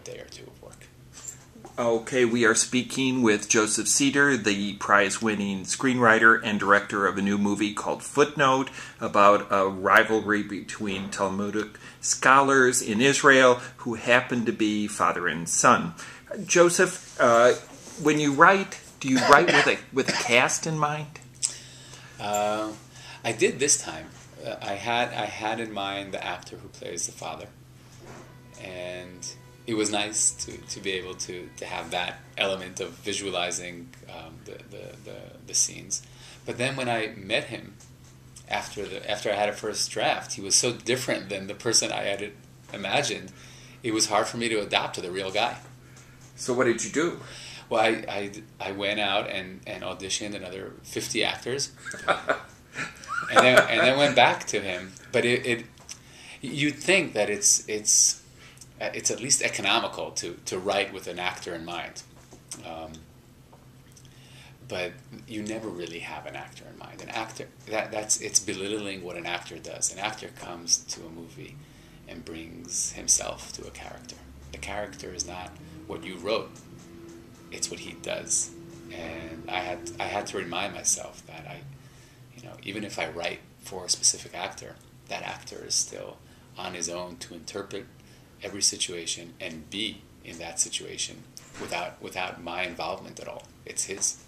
day or two of work. Okay, we are speaking with Joseph Cedar, the prize-winning screenwriter and director of a new movie called Footnote, about a rivalry between Talmudic scholars in Israel who happen to be father and son. Joseph, when you write, do you write with a cast in mind? I did this time. I had in mind the actor who plays the father, and it was nice to be able to have that element of visualizing the scenes. But then when I met him after I had a first draft, he was so different than the person I had imagined. It was hard for me to adapt to the real guy. So what did you do? Well, I went out and auditioned another 50 actors, and then went back to him. But you'd think that it's at least economical to write with an actor in mind, but you never really have an actor in mind. An actor it's belittling what an actor does. An actor comes to a movie and brings himself to a character. The character is not what you wrote; it's what he does. And I had to remind myself that even if I write for a specific actor, that actor is still on his own to interpret every situation and be in that situation without my involvement at all. It's his.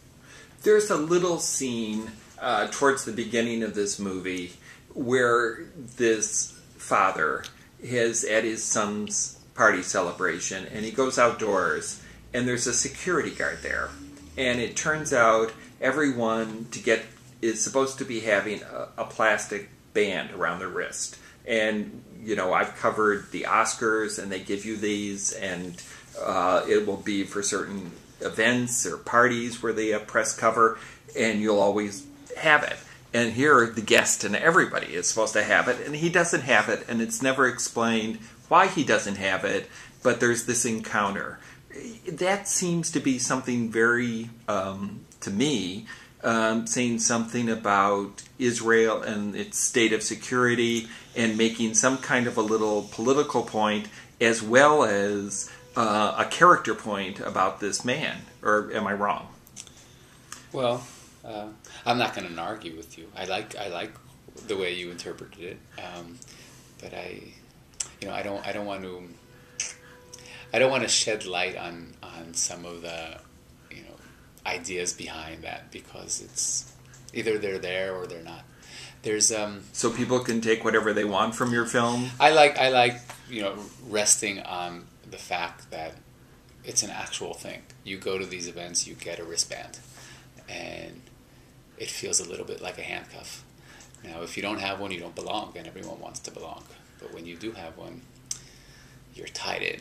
There's a little scene towards the beginning of this movie where this father is at his son's party celebration, and he goes outdoors, and there's a security guard there. And it turns out everyone is supposed to be having a plastic band around their wrist. And, I've covered the Oscars, and they give you these, and it will be for certain events or parties where they have press cover, and you'll always have it. And here, the guest and everybody is supposed to have it, and he doesn't have it, and it's never explained why he doesn't have it, but there's this encounter. That seems to be something very, to me, saying something about Israel and its state of security and making some kind of a little political point as well as a character point about this man. Or am I wrong? Well, I'm not going to argue with you. I like the way you interpreted it, but I don't want to shed light on some of the ideas behind that, because it's either they're there or they're not. There's so people can take whatever they want from your film. I like resting on the fact that it's an actual thing. You go to these events, you get a wristband, and it feels a little bit like a handcuff. Now, if you don't have one, you don't belong, and everyone wants to belong. But when you do have one, you're tied in.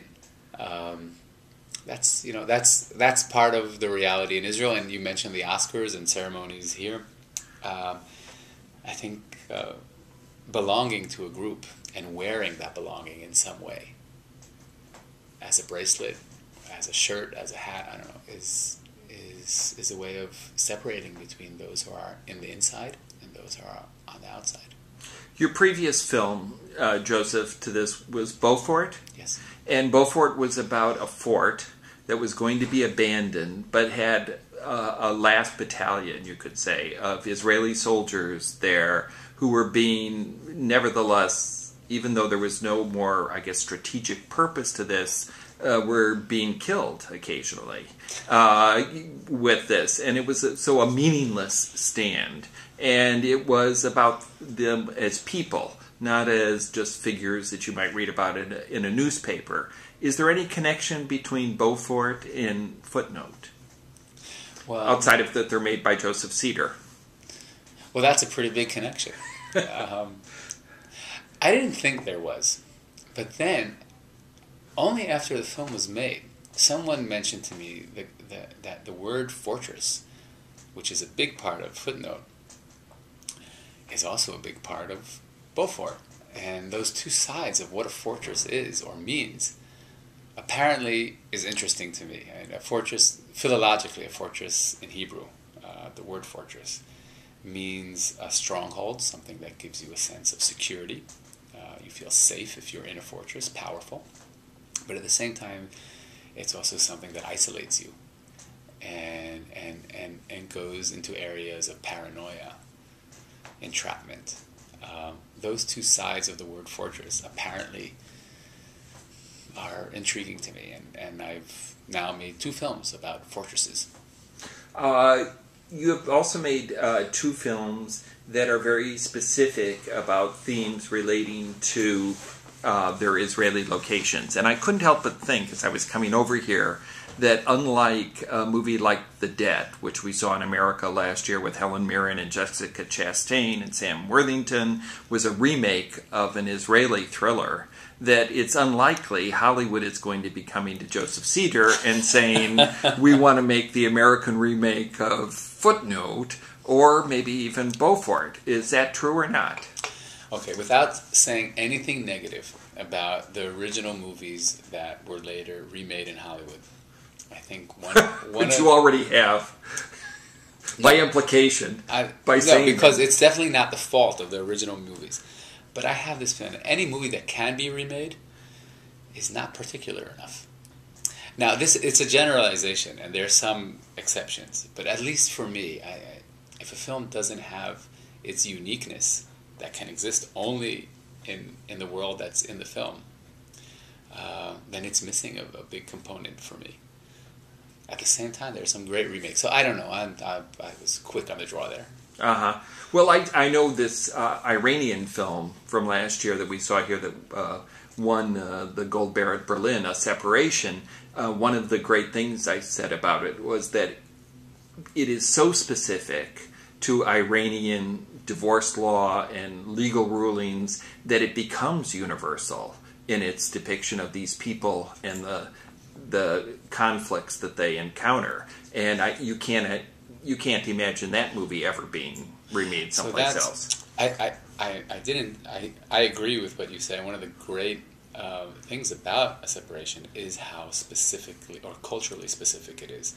That's part of the reality in Israel. And you mentioned the Oscars and ceremonies here. I think belonging to a group and wearing that belonging in some way, as a bracelet, as a shirt, as a hat, I don't know, is a way of separating between those who are in the inside and those who are on the outside. Your previous film, Joseph, to this was Beaufort? Yes. And Beaufort was about a fort that was going to be abandoned, but had a last battalion, you could say, of Israeli soldiers there who were being, nevertheless, even though there was no more, strategic purpose to this, were being killed occasionally with this. And it was a meaningless stand. And it was about them as people, not as just figures that you might read about in a newspaper. Is there any connection between Beaufort and Footnote? Well, outside of that they're made by Joseph Cedar. Well, that's a pretty big connection. I didn't think there was. But then, only after the film was made, someone mentioned to me that the word fortress, which is a big part of Footnote, is also a big part of Beaufort. And those two sides of what a fortress is or means apparently is interesting to me. And a fortress, philologically, a fortress in Hebrew, the word fortress, means a stronghold, something that gives you a sense of security. You feel safe if you're in a fortress, powerful. But at the same time, it's also something that isolates you and goes into areas of paranoia, entrapment. Those two sides of the word fortress apparently are intriguing to me, and I've now made 2 films about fortresses. You have also made 2 films that are very specific about themes relating to their Israeli locations. And I couldn't help but think, as I was coming over here, that unlike a movie like The Debt, which we saw in America last year with Helen Mirren and Jessica Chastain and Sam Worthington, was a remake of an Israeli thriller, that it's unlikely Hollywood is going to be coming to Joseph Cedar and saying, we want to make the American remake of Footnote, or maybe even Beaufort. Is that true or not? Okay, without saying anything negative about the original movies that were later remade in Hollywood, I think one Which you already have, by implication, saying... because it's definitely not the fault of the original movies. But I have this feeling that any movie that can be remade is not particular enough. Now, it's a generalization, and there are some exceptions. But at least for me, if a film doesn't have its uniqueness that can exist only in the world that's in the film, then it's missing a big component for me. At the same time, there's some great remakes. So I don't know. I was quick on the draw there. Uh-huh. Well, I know this Iranian film from last year that we saw here that won the Gold Bear at Berlin, A Separation. One of the great things I said about it was that it is so specific to Iranian divorce law and legal rulings that it becomes universal in its depiction of these people and the conflicts that they encounter. And you can't imagine that movie ever being remade someplace else. I agree with what you say. One of the great things about A Separation is how specifically or culturally specific it is.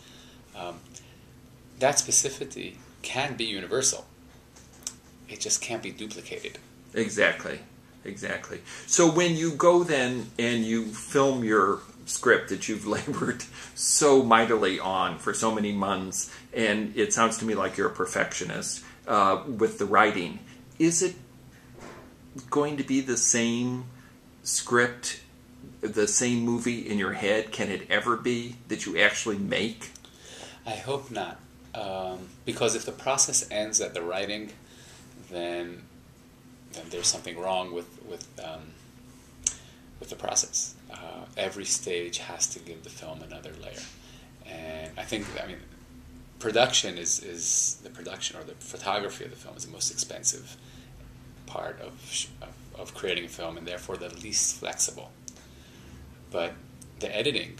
That specificity can be universal. It just can't be duplicated. Exactly. So when you go then and you film your script that you've labored so mightily on for so many months, and it sounds to me like you're a perfectionist with the writing, is it going to be the same script, the same movie in your head? Can it ever be that you actually make? I hope not. Because if the process ends at the writing, then there's something wrong with the process. Every stage has to give the film another layer, and I mean, production is the production or the photography of the film is the most expensive part of creating a film, and therefore the least flexible. But the editing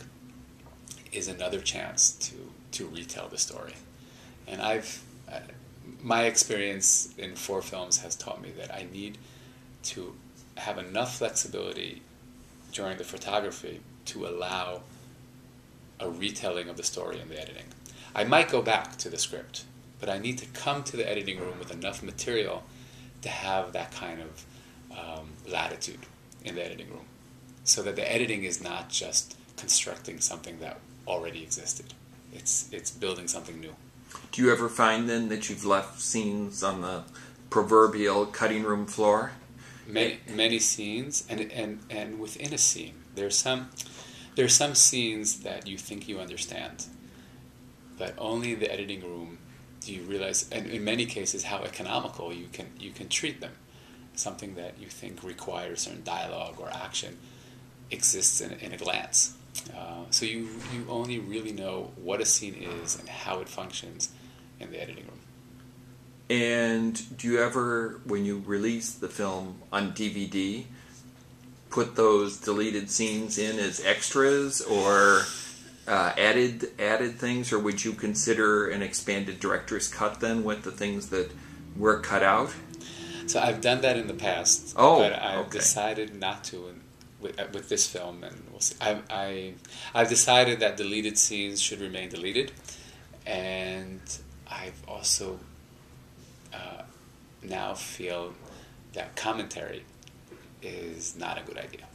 is another chance to retell the story, and my experience in 4 films has taught me that I need to have enough flexibility during the photography to allow a retelling of the story in the editing. I might go back to the script, but I need to come to the editing room with enough material to have that kind of latitude in the editing room, so that the editing is not just constructing something that already existed. It's building something new. Do you ever find then that you've left scenes on the proverbial cutting room floor? Many scenes, and within a scene, there's some scenes that you think you understand, but only in the editing room do you realize, and in many cases, how economical you can treat them. Something that you think requires certain dialogue or action exists in a glance. So you only really know what a scene is and how it functions in the editing room. And do you ever, when you release the film on DVD, put those deleted scenes in as extras or added things, or would you consider an expanded director's cut then with the things that were cut out? So I've done that in the past, but I've decided not to with this film, and we'll see. I've decided that deleted scenes should remain deleted, and I've also now feel that commentary is not a good idea.